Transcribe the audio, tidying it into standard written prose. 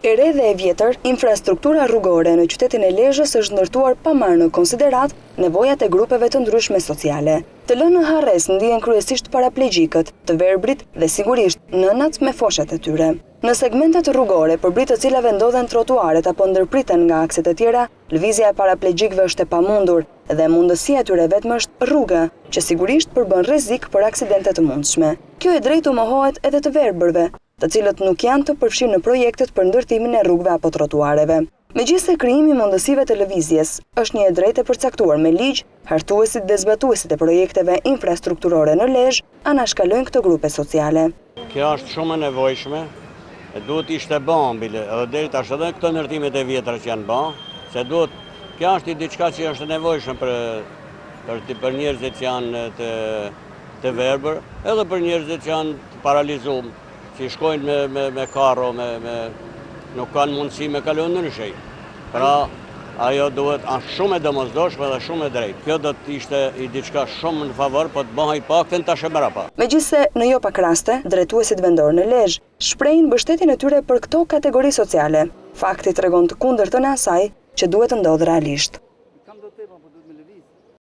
E re dhe e vjetër, infrastruktura rrugore në qytetin e Lezhës është ndërtuar pa marrë në konsiderat nevojat e grupeve të ndryshme sociale. Të lënë në harres ndihen kryesisht paraplegjikët, të verbrit dhe sigurisht nënat me foshat e tyre. Në segmentet rrugore, përbrit të cilave ndodhen trotuaret apo ndërpriten nga akset e tjera, lëvizja e paraplegjikëve është e pamundur dhe mundësia e tyre vetëm është rruga, që sigurisht përbën rrezik për aksidente të mundshme. Kjo e drejtu mohohet edhe të verbërve, të cilët nuk janë të përfshirë në projektet për ndërtimin e rrugëve apo trotuareve. Megjithse krijimi i mundësive të lëvizjes është një e drejtë e përcaktuar me ligj, hartuesit dhe zbatuesit e projekteve infrastrukturore në Lezhë anashkalojnë këto grupe sociale. Kjo është shumë e nevojshme, e duhet ishte bën bile, edhe deri tash edhe këto ndërtimet e vjetra që janë bën, se duhet, kjo është diçka që është e nevojshme për njerëzit që janë të verbër, edhe për njerëzit që janë të paralizuar, që shkojnë me karro, nuk kanë mundësi me kalu ndryshej. Pra, ajo duhet shumë e domosdoshme dhe shumë e drejtë. Kjo do të ishte diçka shumë në favor, po të bëhej paktën tash e mbrapa. Megjithse në jo pak raste, drejtuesit vendor në Lezhë shprehin mbështetjen e tyre për këto kategori sociale. Fakti tregon të kundërtën e asaj që duhet të ndodhë realisht.